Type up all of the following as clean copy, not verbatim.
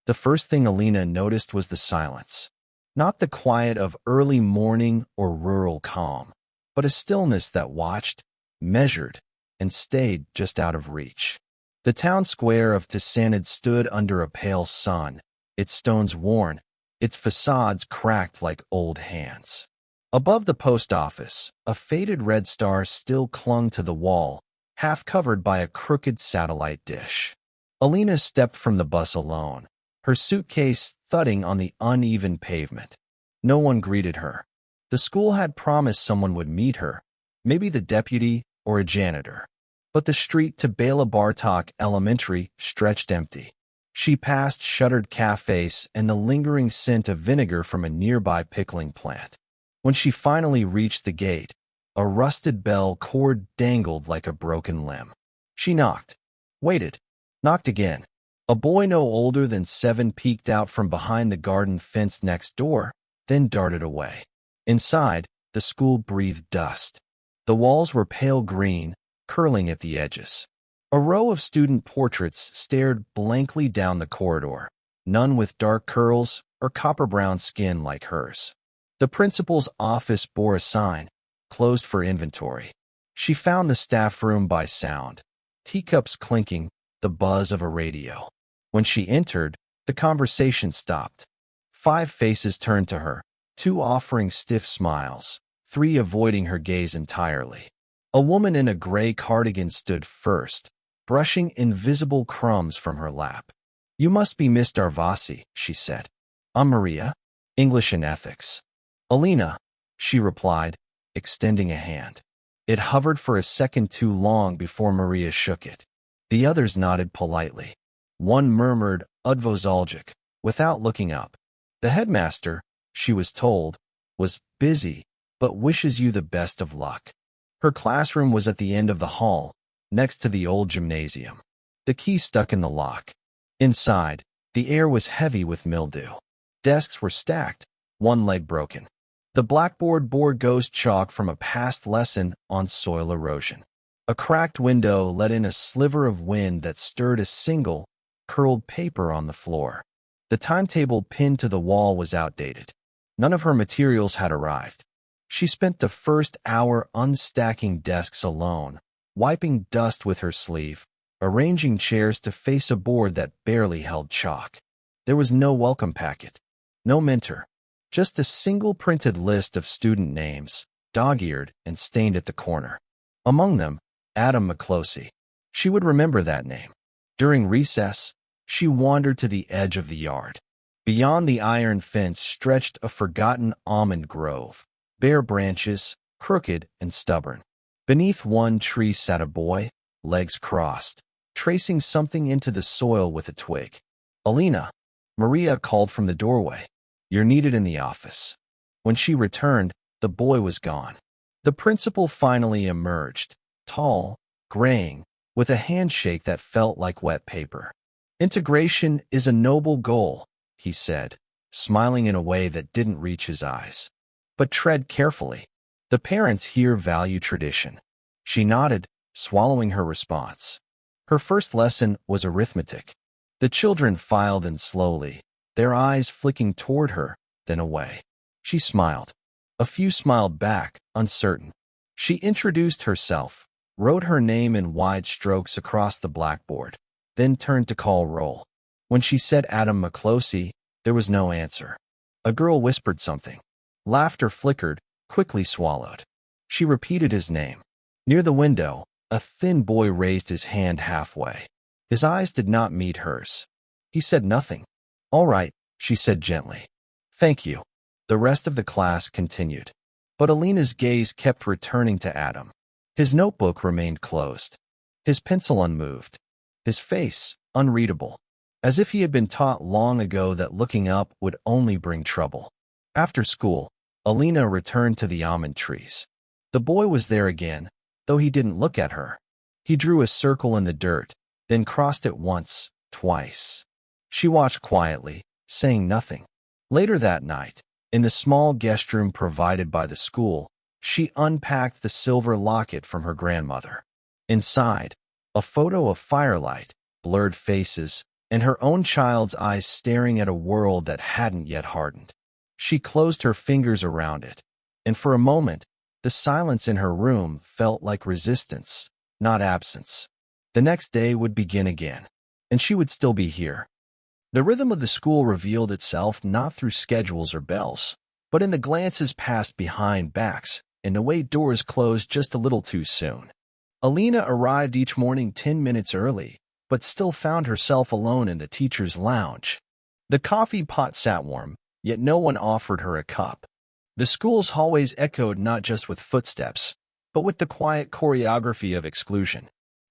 The first thing Elina noticed was the silence. Not the quiet of early morning or rural calm, but a stillness that watched, measured, and stayed just out of reach. The town square of Tisanid stood under a pale sun, its stones worn, its facades cracked like old hands. Above the post office, a faded red star still clung to the wall, half covered by a crooked satellite dish. Elina stepped from the bus alone, her suitcase thudding on the uneven pavement. No one greeted her. The school had promised someone would meet her, maybe the deputy or a janitor. But the street to Bela Bartok Elementary stretched empty. She passed shuttered cafes and the lingering scent of vinegar from a nearby pickling plant. When she finally reached the gate, a rusted bell cord dangled like a broken limb. She knocked, waited, knocked again. A boy no older than 7 peeked out from behind the garden fence next door, then darted away. Inside, the school breathed dust. The walls were pale green, curling at the edges. A row of student portraits stared blankly down the corridor, none with dark curls or copper-brown skin like hers. The principal's office bore a sign, closed for inventory. She found the staff room by sound, teacups clinking, the buzz of a radio. When she entered, the conversation stopped. 5 faces turned to her, 2 offering stiff smiles, 3 avoiding her gaze entirely. A woman in a gray cardigan stood first, brushing invisible crumbs from her lap. "You must be Miss Darvasi," she said. "I'm Maria, English and Ethics." "Elina," she replied, extending a hand. It hovered for a second too long before Maria shook it. The others nodded politely. One murmured, "Udvozalgic," without looking up. The headmaster, she was told, was busy, but wishes you the best of luck. Her classroom was at the end of the hall, next to the old gymnasium. The key stuck in the lock. Inside, the air was heavy with mildew. Desks were stacked, one leg broken. The blackboard bore ghost chalk from a past lesson on soil erosion. A cracked window let in a sliver of wind that stirred a single, curled paper on the floor. The timetable pinned to the wall was outdated. None of her materials had arrived. She spent the first hour unstacking desks alone, wiping dust with her sleeve, arranging chairs to face a board that barely held chalk. There was no welcome packet, no mentor, just a single printed list of student names, dog-eared and stained at the corner. Among them, Adam McCloskey. She would remember that name. During recess, she wandered to the edge of the yard. Beyond the iron fence stretched a forgotten almond grove, bare branches, crooked and stubborn. Beneath one tree sat a boy, legs crossed, tracing something into the soil with a twig. "Elina," Maria called from the doorway. "You're needed in the office." When she returned, the boy was gone. The principal finally emerged, tall, graying, with a handshake that felt like wet paper. "Integration is a noble goal," he said, smiling in a way that didn't reach his eyes. "But tread carefully. The parents here value tradition." She nodded, swallowing her response. Her first lesson was arithmetic. The children filed in slowly, their eyes flicking toward her, then away. She smiled. A few smiled back, uncertain. She introduced herself, wrote her name in wide strokes across the blackboard, then turned to call roll. When she said Adam McCloskey, there was no answer. A girl whispered something. Laughter flickered, quickly swallowed. She repeated his name. Near the window, a thin boy raised his hand halfway. His eyes did not meet hers. He said nothing. "All right," she said gently. "Thank you." The rest of the class continued. But Elina's gaze kept returning to Adam. His notebook remained closed. His pencil unmoved. His face unreadable. As if he had been taught long ago that looking up would only bring trouble. After school, Elina returned to the almond trees. The boy was there again, though he didn't look at her. He drew a circle in the dirt, then crossed it once, twice. She watched quietly, saying nothing. Later that night, in the small guest room provided by the school, she unpacked the silver locket from her grandmother. Inside, a photo of firelight, blurred faces, and her own child's eyes staring at a world that hadn't yet hardened. She closed her fingers around it, and for a moment, the silence in her room felt like resistance, not absence. The next day would begin again, and she would still be here. The rhythm of the school revealed itself not through schedules or bells, but in the glances passed behind backs and the way doors closed just a little too soon. Elina arrived each morning 10 minutes early, but still found herself alone in the teacher's lounge. The coffee pot sat warm, yet no one offered her a cup. The school's hallways echoed not just with footsteps, but with the quiet choreography of exclusion.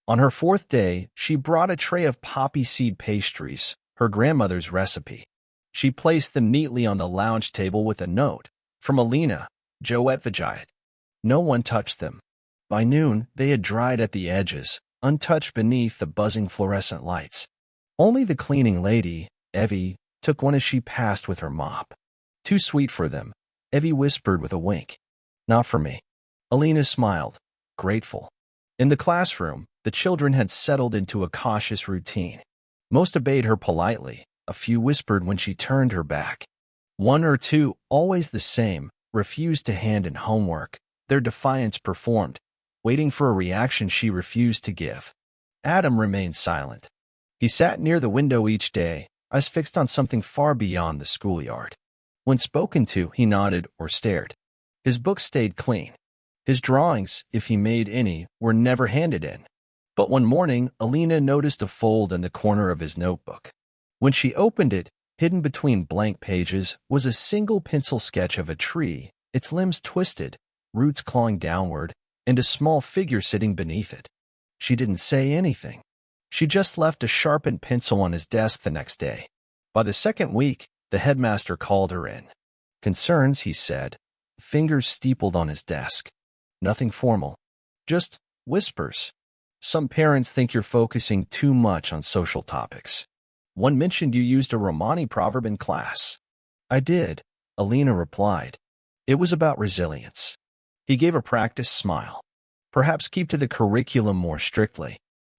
On her fourth day, she brought a tray of poppy seed pastries, her grandmother's recipe. She placed them neatly on the lounge table with a note, "From Elina, Joette Vijayat." No one touched them. By noon, they had dried at the edges, untouched beneath the buzzing fluorescent lights. Only the cleaning lady, Evie, took one as she passed with her mop. "Too sweet for them," Evie whispered with a wink. "Not for me." Elina smiled, grateful. In the classroom, the children had settled into a cautious routine. Most obeyed her politely. A few whispered when she turned her back. One or two, always the same, refused to hand in homework, their defiance performed, waiting for a reaction she refused to give. Adam remained silent. He sat near the window each day, eyes fixed on something far beyond the schoolyard. When spoken to, he nodded or stared. His books stayed clean. His drawings, if he made any, were never handed in. But one morning, Elina noticed a fold in the corner of his notebook. When she opened it, hidden between blank pages, was a single pencil sketch of a tree, its limbs twisted, roots clawing downward, and a small figure sitting beneath it. She didn't say anything. She just left a sharpened pencil on his desk the next day. By the second week, the headmaster called her in. "Concerns," he said, fingers steepled on his desk. "Nothing formal. Just whispers. Some parents think you're focusing too much on social topics. One mentioned you used a Romani proverb in class." "I did," Elina replied. "It was about resilience." He gave a practiced smile. "Perhaps keep to the curriculum more strictly.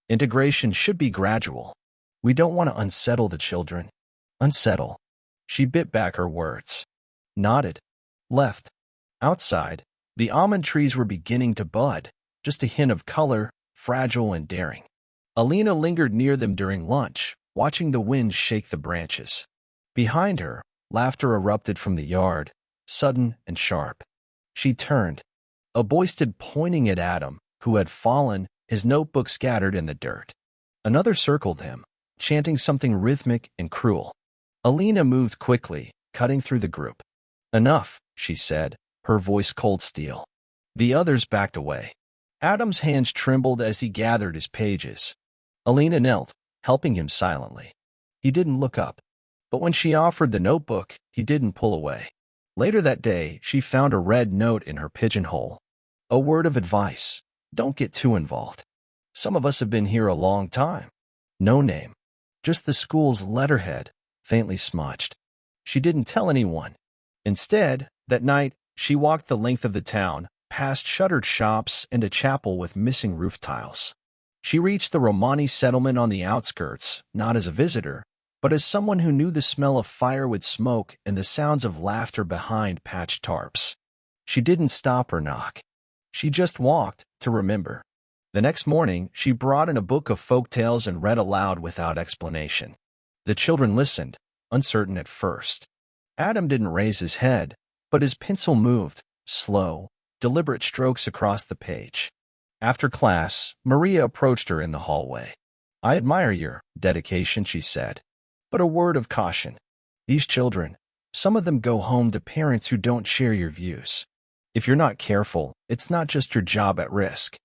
Integration should be gradual. We don't want to unsettle the children." "Unsettle." She bit back her words. Nodded. Left. Outside, the almond trees were beginning to bud, just a hint of color, fragile and daring. Elina lingered near them during lunch, watching the wind shake the branches. Behind her, laughter erupted from the yard, sudden and sharp. She turned. A boy stood pointing at Adam, who had fallen, his notebook scattered in the dirt. Another circled him, chanting something rhythmic and cruel. Elina moved quickly, cutting through the group. "Enough," she said, her voice cold steel. The others backed away. Adam's hands trembled as he gathered his pages. Elina knelt, helping him silently. He didn't look up, but when she offered the notebook, he didn't pull away. Later that day, she found a red note in her pigeonhole. A word of advice: don't get too involved. Some of us have been here a long time. No name. Just the school's letterhead, faintly smudged. She didn't tell anyone. Instead, that night, she walked the length of the town, past shuttered shops and a chapel with missing roof tiles. She reached the Romani settlement on the outskirts, not as a visitor, but as someone who knew the smell of firewood smoke and the sounds of laughter behind patched tarps. She didn't stop or knock. She just walked to remember. The next morning, she brought in a book of folk tales and read aloud without explanation. The children listened, uncertain at first. Adam didn't raise his head, but his pencil moved, slow, deliberate strokes across the page. After class, Maria approached her in the hallway. "I admire your dedication," she said, "but a word of caution. These children, some of them go home to parents who don't share your views. If you're not careful, it's not just your job at risk.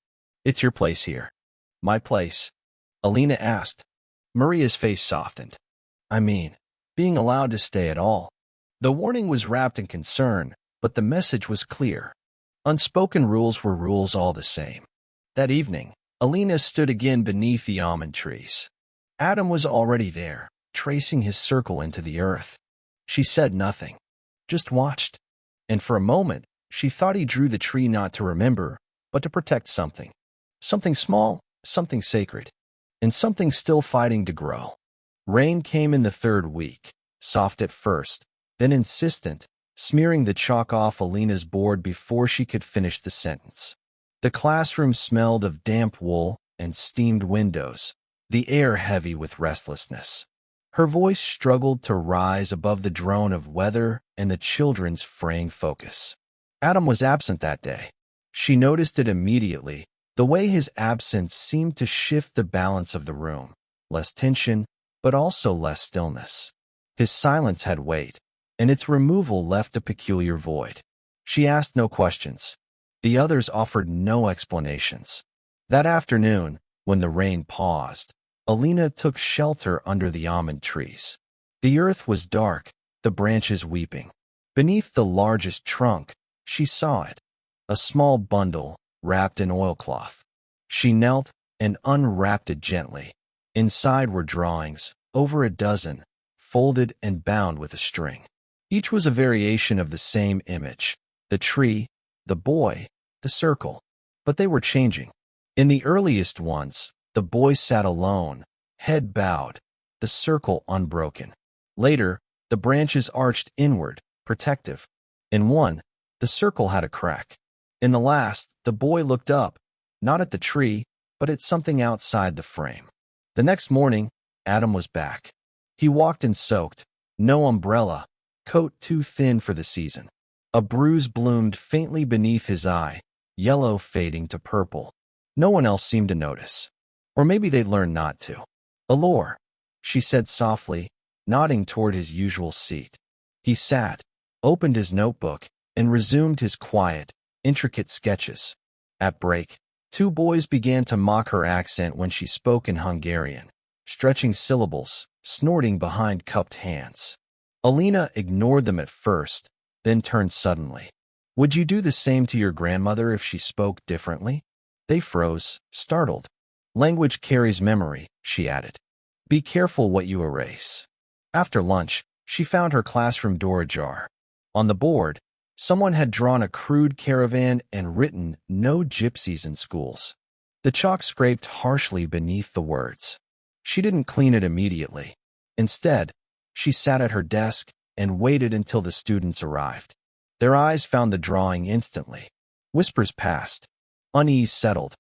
It's your place here." "My place?" Elina asked. Maria's face softened. "I mean, being allowed to stay at all." The warning was wrapped in concern, but the message was clear. Unspoken rules were rules all the same. That evening, Elina stood again beneath the almond trees. Adam was already there, tracing his circle into the earth. She said nothing, just watched. And for a moment, she thought he drew the tree not to remember, but to protect something. Something small, something sacred, and something still fighting to grow. Rain came in the third week, soft at first, then insistent, smearing the chalk off Elina's board before she could finish the sentence. The classroom smelled of damp wool and steamed windows, the air heavy with restlessness. Her voice struggled to rise above the drone of weather and the children's fraying focus. Adam was absent that day. She noticed it immediately, the way his absence seemed to shift the balance of the room. Less tension, but also less stillness. His silence had weight, and its removal left a peculiar void. She asked no questions. The others offered no explanations. That afternoon, when the rain paused, Elina took shelter under the almond trees. The earth was dark, the branches weeping. Beneath the largest trunk, she saw it, a small bundle wrapped in oilcloth. She knelt and unwrapped it gently. Inside were drawings, over a dozen, folded and bound with a string. Each was a variation of the same image: the tree, the boy, the circle. But they were changing. In the earliest ones, the boy sat alone, head bowed, the circle unbroken. Later, the branches arched inward, protective. In one, the circle had a crack. In the last, the boy looked up, not at the tree, but at something outside the frame. The next morning, Adam was back. He walked in soaked, no umbrella, coat too thin for the season. A bruise bloomed faintly beneath his eye, yellow fading to purple. No one else seemed to notice. Or maybe they'd learned not to. "Allure," she said softly, nodding toward his usual seat. He sat, opened his notebook, and resumed his quiet, intricate sketches. At break, two boys began to mock her accent when she spoke in Hungarian, stretching syllables, snorting behind cupped hands. Elina ignored them at first, then turned suddenly. "Would you do the same to your grandmother if she spoke differently?" They froze, startled. "Language carries memory," she added. "Be careful what you erase." After lunch, she found her classroom door ajar. On the board, someone had drawn a crude caravan and written "No gypsies in schools." The chalk scraped harshly beneath the words. She didn't clean it immediately. Instead, she sat at her desk and waited until the students arrived. Their eyes found the drawing instantly. Whispers passed. Unease settled.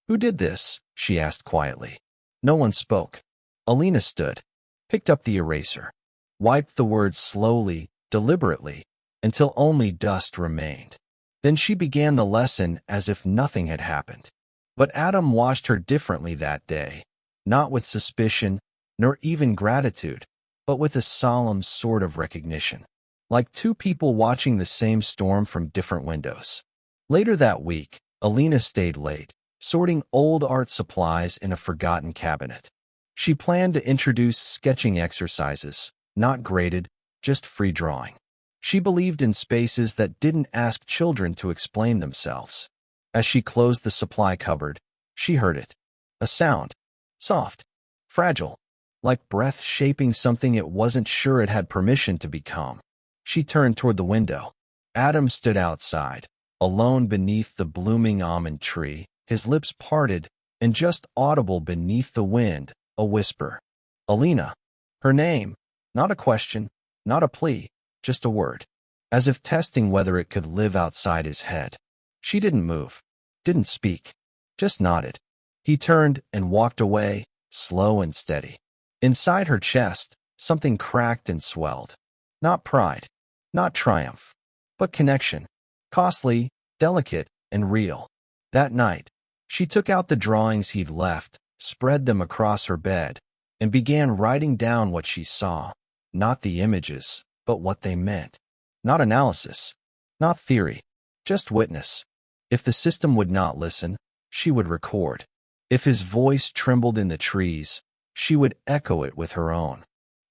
"Who did this?" she asked quietly. No one spoke. Elina stood, picked up the eraser, wiped the words slowly, deliberately, until only dust remained. Then she began the lesson as if nothing had happened. But Adam watched her differently that day, not with suspicion, nor even gratitude, but with a solemn sort of recognition, like two people watching the same storm from different windows. Later that week, Elina stayed late, sorting old art supplies in a forgotten cabinet. She planned to introduce sketching exercises, not graded, just free drawing. She believed in spaces that didn't ask children to explain themselves. As she closed the supply cupboard, she heard it. A sound. Soft. Fragile. Like breath shaping something it wasn't sure it had permission to become. She turned toward the window. Adam stood outside, alone beneath the blooming almond tree, his lips parted, and just audible beneath the wind, a whisper. Elina. Her name. Not a question, not a plea, just a word. As if testing whether it could live outside his head. She didn't move, didn't speak, just nodded. He turned and walked away, slow and steady. Inside her chest, something cracked and swelled. Not pride, not triumph, but connection. Costly, delicate, and real. That night, she took out the drawings he'd left, spread them across her bed, and began writing down what she saw. Not the images, but what they meant. Not analysis, not theory, just witness. If the system would not listen, she would record. If his voice trembled in the trees, she would echo it with her own.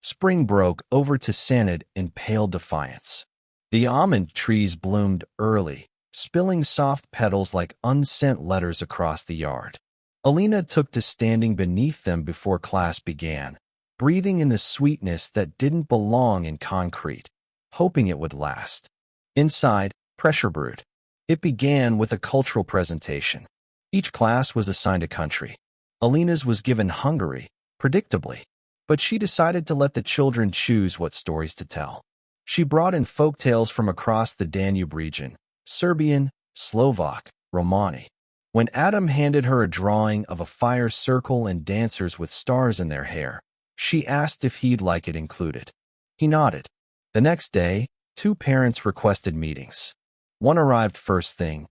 Spring broke over to Sanad in pale defiance. The almond trees bloomed early, spilling soft petals like unsent letters across the yard. Elina took to standing beneath them before class began, breathing in the sweetness that didn't belong in concrete, hoping it would last. Inside, pressure brewed. It began with a cultural presentation. Each class was assigned a country. Elina's was given Hungary, predictably. But she decided to let the children choose what stories to tell. She brought in folk tales from across the Danube region, Serbian, Slovak, Romani. When Adam handed her a drawing of a fire circle and dancers with stars in their hair, she asked if he'd like it included. He nodded. The next day, two parents requested meetings. One arrived first thing,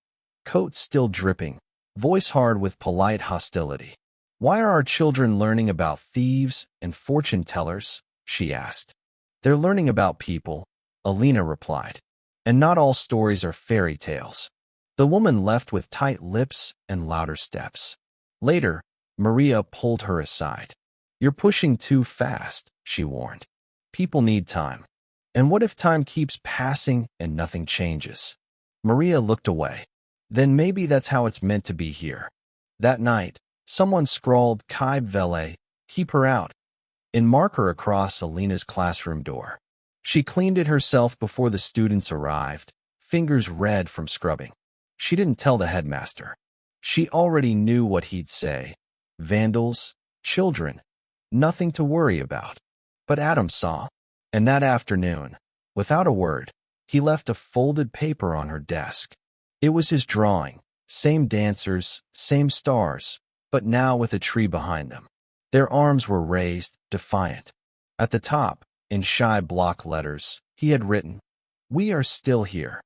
coat still dripping, voice hard with polite hostility. "Why are our children learning about thieves and fortune tellers?" she asked. "They're learning about people," Elina replied. "And not all stories are fairy tales." The woman left with tight lips and louder steps. Later, Maria pulled her aside. "You're pushing too fast," she warned. "People need time. And what if time keeps passing and nothing changes?" Maria looked away. "Then maybe that's how it's meant to be here." That night, someone scrawled "Kai Vele," keep her out, in marker across Elina's classroom door. She cleaned it herself before the students arrived, fingers red from scrubbing. She didn't tell the headmaster. She already knew what he'd say. Vandals, children, nothing to worry about. But Adam saw, and that afternoon, without a word, he left a folded paper on her desk. It was his drawing, same dancers, same stars, but now with a tree behind them. Their arms were raised, defiant. At the top, in shy block letters, he had written, "We are still here."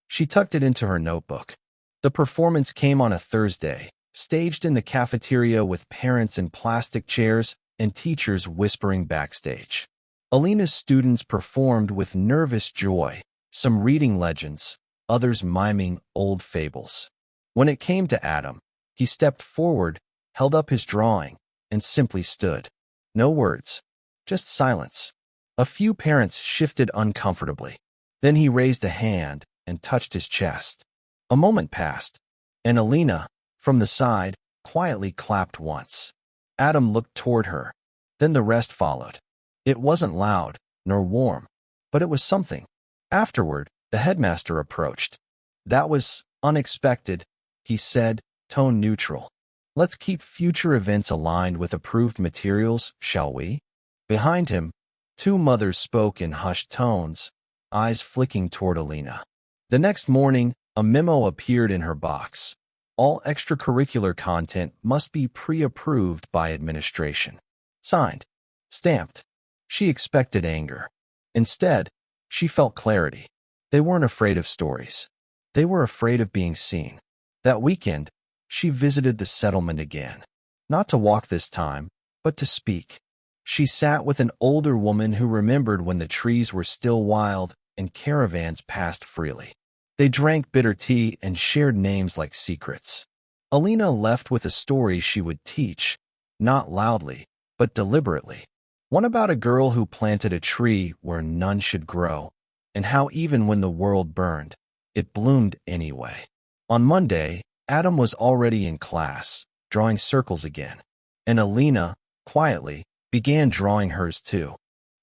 She tucked it into her notebook. The performance came on a Thursday, staged in the cafeteria with parents in plastic chairs and teachers whispering backstage. Elina's students performed with nervous joy, some reading legends, others miming old fables. When it came to Adam, he stepped forward, held up his drawing, and simply stood. No words, just silence. A few parents shifted uncomfortably. Then he raised a hand and touched his chest. A moment passed, and Elina, from the side, quietly clapped once. Adam looked toward her. Then the rest followed. It wasn't loud, nor warm, but it was something. Afterward, the headmaster approached. "That was unexpected," he said, tone neutral. "Let's keep future events aligned with approved materials, shall we?" Behind him, two mothers spoke in hushed tones, eyes flicking toward Elina. The next morning, a memo appeared in her box. All extracurricular content must be pre-approved by administration. Signed. Stamped. She expected anger. Instead, she felt clarity. They weren't afraid of stories. They were afraid of being seen. That weekend, she visited the settlement again. Not to walk this time, but to speak. She sat with an older woman who remembered when the trees were still wild and caravans passed freely. They drank bitter tea and shared names like secrets. Elina left with a story she would teach, not loudly, but deliberately. One about a girl who planted a tree where none should grow, and how even when the world burned, it bloomed anyway. On Monday, Adam was already in class, drawing circles again, and Elina, quietly, began drawing hers too.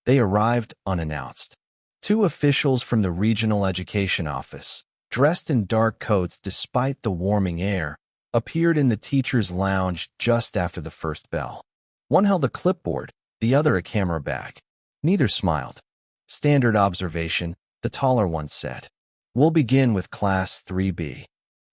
They arrived unannounced. Two officials from the regional education office, dressed in dark coats despite the warming air, appeared in the teacher's lounge just after the first bell. One held a clipboard, the other a camera bag. Neither smiled. "Standard observation," the taller one said. "We'll begin with Class 3B.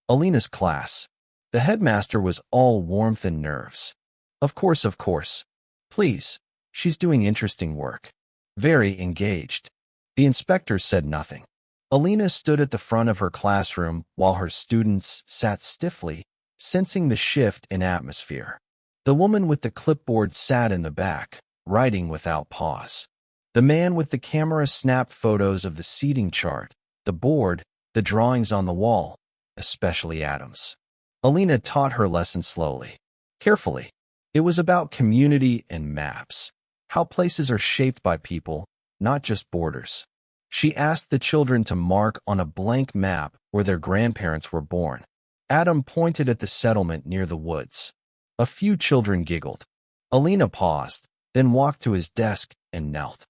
Elina's class." The headmaster was all warmth and nerves. Of course. Please, she's doing interesting work. Very engaged." The inspector said nothing. Elina stood at the front of her classroom while her students sat stiffly, sensing the shift in atmosphere. The woman with the clipboard sat in the back, writing without pause. The man with the camera snapped photos of the seating chart, the board, the drawings on the wall, especially Adam's. Elina taught her lesson slowly, carefully. It was about community and maps, how places are shaped by people, not just borders. She asked the children to mark on a blank map where their grandparents were born. Adam pointed at the settlement near the woods. A few children giggled. Elina paused, then walked to his desk and knelt.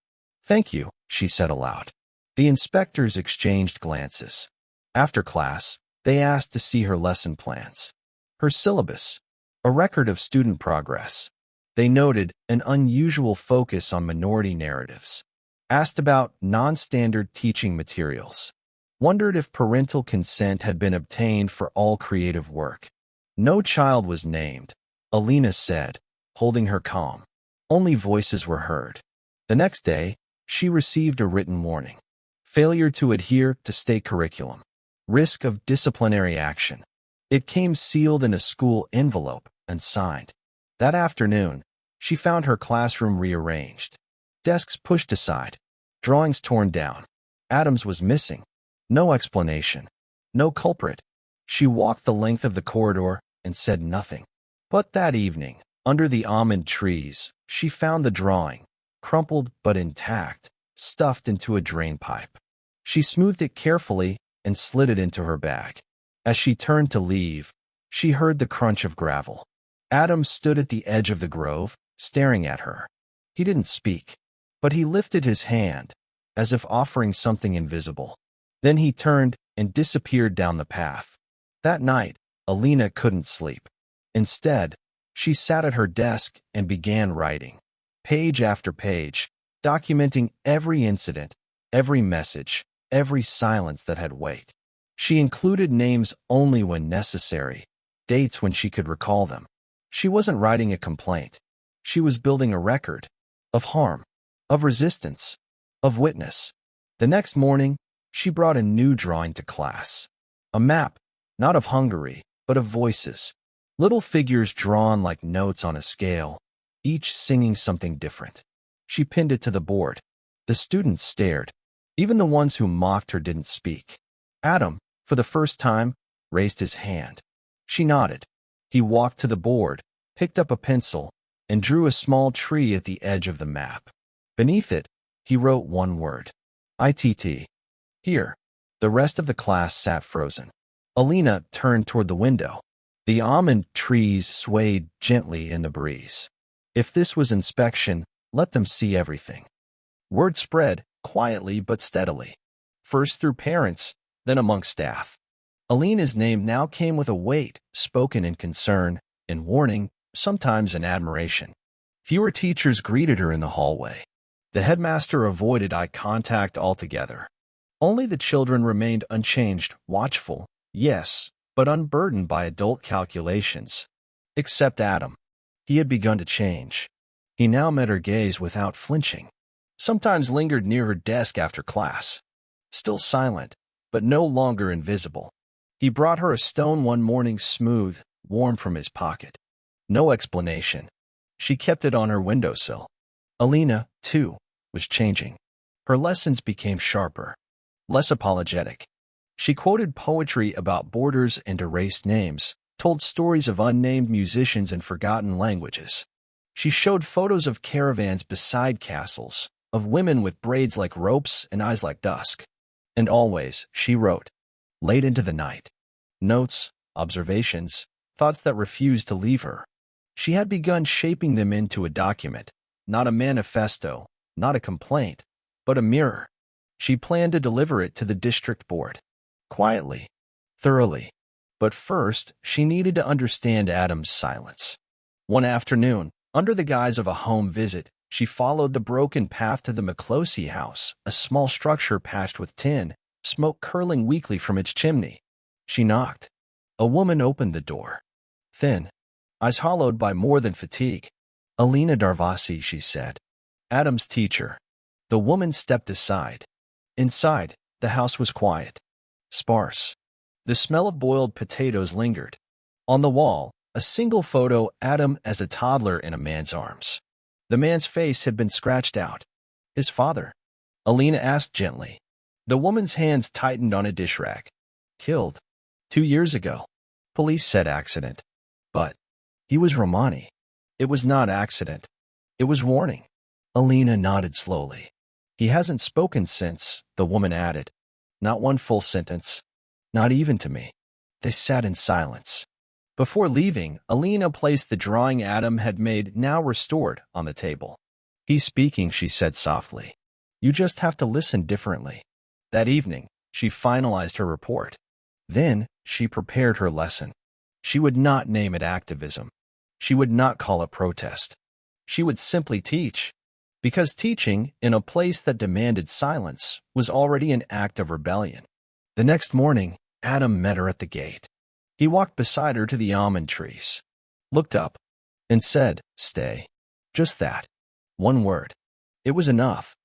"Thank you," she said aloud. The inspectors exchanged glances. After class, they asked to see her lesson plans. Her syllabus, a record of student progress. They noted an unusual focus on minority narratives, asked about non-standard teaching materials, wondered if parental consent had been obtained for all creative work. No child was named, Elina said, holding her calm. Only voices were heard. The next day, she received a written warning. Failure to adhere to state curriculum. Risk of disciplinary action. It came sealed in a school envelope and signed. That afternoon, she found her classroom rearranged. Desks pushed aside. Drawings torn down. Adams was missing. No explanation. No culprit. She walked the length of the corridor and said nothing. But that evening, under the almond trees, she found the drawing, crumpled but intact, stuffed into a drain pipe. She smoothed it carefully and slid it into her bag. As she turned to leave, she heard the crunch of gravel. Adam stood at the edge of the grove, staring at her. He didn't speak, but he lifted his hand, as if offering something invisible. Then he turned and disappeared down the path. That night, Elina couldn't sleep. Instead, she sat at her desk and began writing, page after page, documenting every incident, every message, every silence that had weight. She included names only when necessary, dates when she could recall them. She wasn't writing a complaint. She was building a record of harm, of resistance, of witness. The next morning, she brought a new drawing to class. A map, not of Hungary, but of voices. Little figures drawn like notes on a scale, each singing something different. She pinned it to the board. The students stared. Even the ones who mocked her didn't speak. Adam, for the first time, raised his hand. She nodded. He walked to the board, picked up a pencil, and drew a small tree at the edge of the map. Beneath it, he wrote one word. ITT. Here. The rest of the class sat frozen. Elina turned toward the window. The almond trees swayed gently in the breeze. If this was inspection, let them see everything. Word spread, quietly but steadily. First through parents, then among staff. Elina's name now came with a weight, spoken in concern, in warning, sometimes in admiration. Fewer teachers greeted her in the hallway. The headmaster avoided eye contact altogether. Only the children remained unchanged, watchful, yes, but unburdened by adult calculations. Except Adam. He had begun to change. He now met her gaze without flinching. Sometimes lingered near her desk after class. Still silent, but no longer invisible. He brought her a stone one morning, smooth, warm from his pocket. No explanation. She kept it on her windowsill. Elina, too, was changing. Her lessons became sharper, less apologetic. She quoted poetry about borders and erased names, told stories of unnamed musicians and forgotten languages. She showed photos of caravans beside castles, of women with braids like ropes and eyes like dusk. And always, she wrote, late into the night. Notes, observations, thoughts that refused to leave her. She had begun shaping them into a document, not a manifesto, not a complaint, but a mirror. She planned to deliver it to the district board. Quietly, thoroughly. But first, she needed to understand Adam's silence. One afternoon, under the guise of a home visit, she followed the broken path to the McCloskey house, a small structure patched with tin, smoke curling weakly from its chimney. She knocked. A woman opened the door. Thin, eyes hollowed by more than fatigue. Elina Darvasi, she said. Adam's teacher. The woman stepped aside. Inside, the house was quiet. Sparse. The smell of boiled potatoes lingered. On the wall, a single photo, Adam as a toddler in a man's arms. The man's face had been scratched out. His father? Elina asked gently. The woman's hands tightened on a dish rack. Killed. 2 years ago. Police said accident. But he was Romani. It was not accident. It was warning. Elina nodded slowly. He hasn't spoken since, the woman added. Not one full sentence. Not even to me. They sat in silence. Before leaving, Elina placed the drawing Adam had made, now restored, on the table. He's speaking, she said softly. You just have to listen differently. That evening, she finalized her report. Then, she prepared her lesson. She would not name it activism. She would not call it protest. She would simply teach. Because teaching, in a place that demanded silence, was already an act of rebellion. The next morning, Adam met her at the gate. He walked beside her to the almond trees, looked up, and said, "Stay." Just that. One word. It was enough.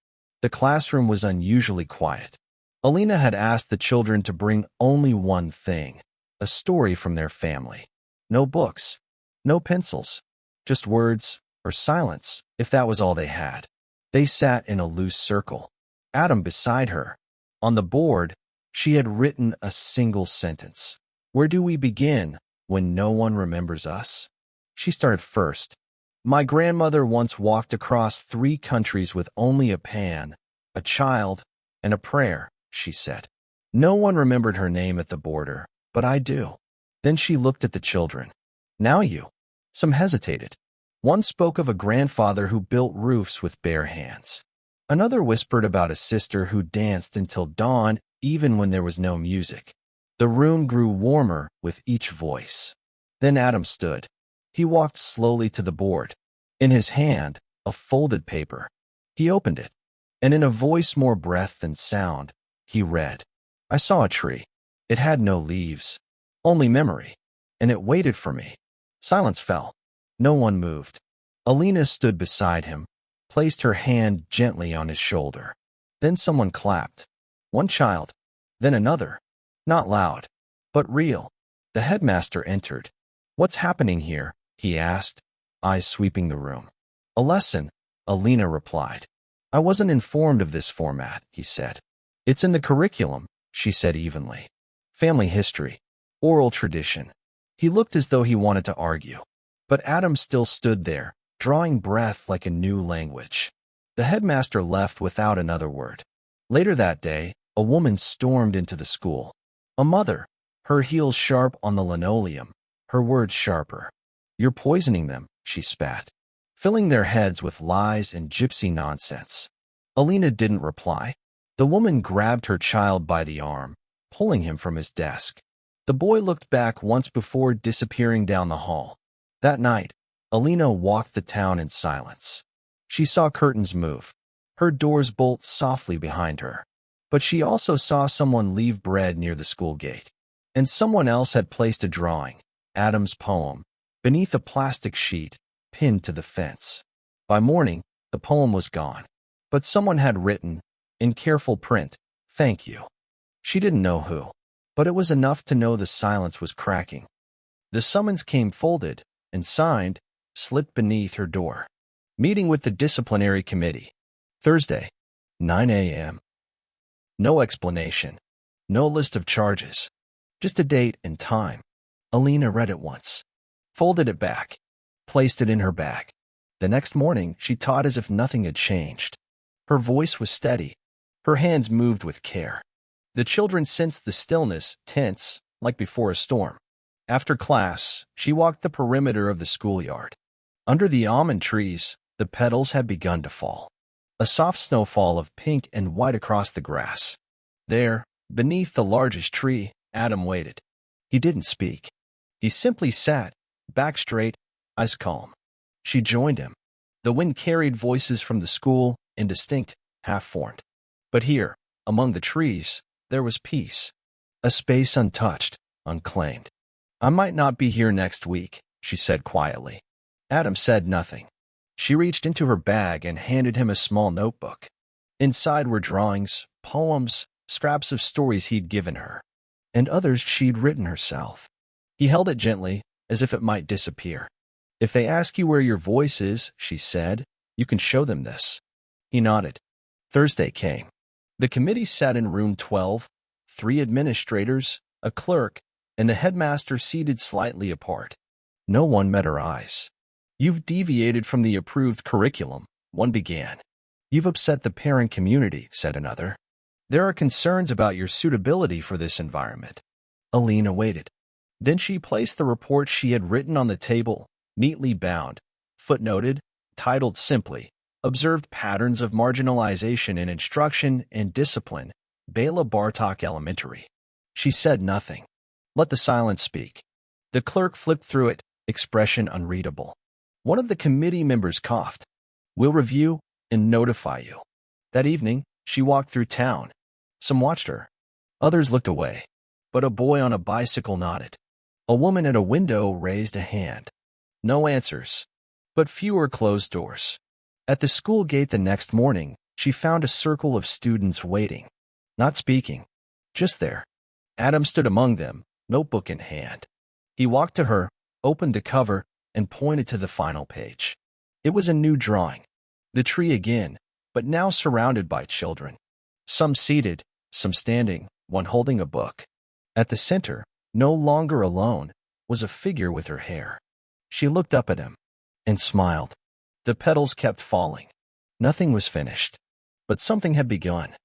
The classroom was unusually quiet. Elina had asked the children to bring only one thing, a story from their family. No books, no pencils, just words or silence, if that was all they had. They sat in a loose circle, Adam beside her. On the board, she had written a single sentence. "Where do we begin when no one remembers us?" She started first. "My grandmother once walked across 3 countries with only a pan, a child, and a prayer," she said. No one remembered her name at the border, but I do. Then she looked at the children. "Now you." Some hesitated. One spoke of a grandfather who built roofs with bare hands. Another whispered about a sister who danced until dawn even when there was no music. The room grew warmer with each voice. Then Adam stood. He walked slowly to the board. In his hand, a folded paper. He opened it, and in a voice more breath than sound, he read, "I saw a tree. It had no leaves, only memory, and it waited for me." Silence fell. No one moved. Elina stood beside him, placed her hand gently on his shoulder. Then someone clapped. One child, then another. Not loud, but real. The headmaster entered. "What's happening here?" he asked, eyes sweeping the room. "A lesson," Elina replied. "I wasn't informed of this format," he said. "It's in the curriculum," she said evenly. "Family history, oral tradition." He looked as though he wanted to argue. But Adam still stood there, drawing breath like a new language. The headmaster left without another word. Later that day, a woman stormed into the school. A mother, her heels sharp on the linoleum, her words sharper. "You're poisoning them," she spat, filling their heads with lies and gypsy nonsense. Elina didn't reply. The woman grabbed her child by the arm, pulling him from his desk. The boy looked back once before disappearing down the hall. That night, Elina walked the town in silence. She saw curtains move, heard doors bolt softly behind her. But she also saw someone leave bread near the school gate. And someone else had placed a drawing, Adam's poem, beneath a plastic sheet, pinned to the fence. By morning, the poem was gone. But someone had written, in careful print, "Thank you." She didn't know who, but it was enough to know the silence was cracking. The summons came folded and signed, slipped beneath her door. Meeting with the disciplinary committee. Thursday, 9 a.m. No explanation. No list of charges. Just a date and time. Elina read it once, folded it back, placed it in her bag. The next morning, she taught as if nothing had changed. Her voice was steady. Her hands moved with care. The children sensed the stillness, tense, like before a storm. After class, she walked the perimeter of the schoolyard. Under the almond trees, the petals had begun to fall. A soft snowfall of pink and white across the grass. There, beneath the largest tree, Adam waited. He didn't speak. He simply sat, back straight, eyes calm. She joined him. The wind carried voices from the school, indistinct, half-formed. But here, among the trees, there was peace. A space untouched, unclaimed. "I might not be here next week," she said quietly. Adam said nothing. She reached into her bag and handed him a small notebook. Inside were drawings, poems, scraps of stories he'd given her, and others she'd written herself. He held it gently, as if it might disappear. "If they ask you where your voice is," she said, "you can show them this." He nodded. Thursday came. The committee sat in room 12, 3 administrators, a clerk, and the headmaster seated slightly apart. No one met her eyes. "You've deviated from the approved curriculum," one began. "You've upset the parent community," said another. "There are concerns about your suitability for this environment." Elina waited. Then she placed the report she had written on the table, neatly bound, footnoted, titled simply, "Observed Patterns of Marginalization in Instruction and Discipline, Bela Bartok Elementary." She said nothing. Let the silence speak. The clerk flipped through it, expression unreadable. One of the committee members coughed. "We'll review and notify you." That evening, she walked through town. Some watched her. Others looked away. But a boy on a bicycle nodded. A woman at a window raised a hand. No answers, but fewer closed doors. At the school gate the next morning, she found a circle of students waiting. Not speaking, just there. Adam stood among them, notebook in hand. He walked to her, opened the cover, and pointed to the final page. It was a new drawing. The tree again, but now surrounded by children. Some seated, some standing, one holding a book. At the center, no longer alone, was a figure with her hair. She looked up at him and smiled. The petals kept falling. Nothing was finished, but something had begun.